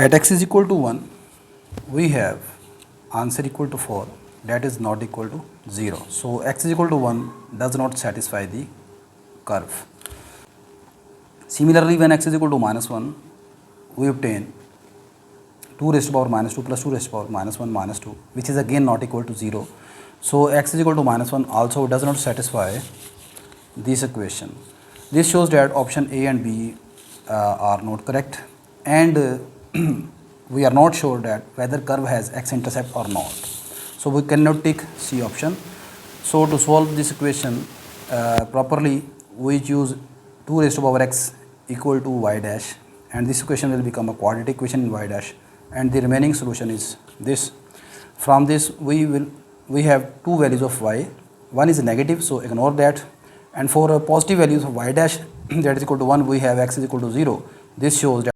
At x is equal to 1, we have answer equal to 4, that is not equal to 0. So x is equal to 1 does not satisfy the curve. Similarly, when x is equal to minus 1, we obtain 2 raised to power minus 2 plus 2 raised to power minus 1 minus 2, which is again not equal to 0. So x is equal to minus 1 also does not satisfy this equation. This shows that option A and B are not correct, and we are not sure that whether curve has x-intercept or not. So we cannot take C option. So to solve this equation properly, we choose 2 raised to power x equal to y dash, and this equation will become a quadratic equation in y dash, and the remaining solution is this. From this we have two values of y. One is negative, so ignore that, and for positive values of y dash that is equal to 1, we have x is equal to 0. This shows that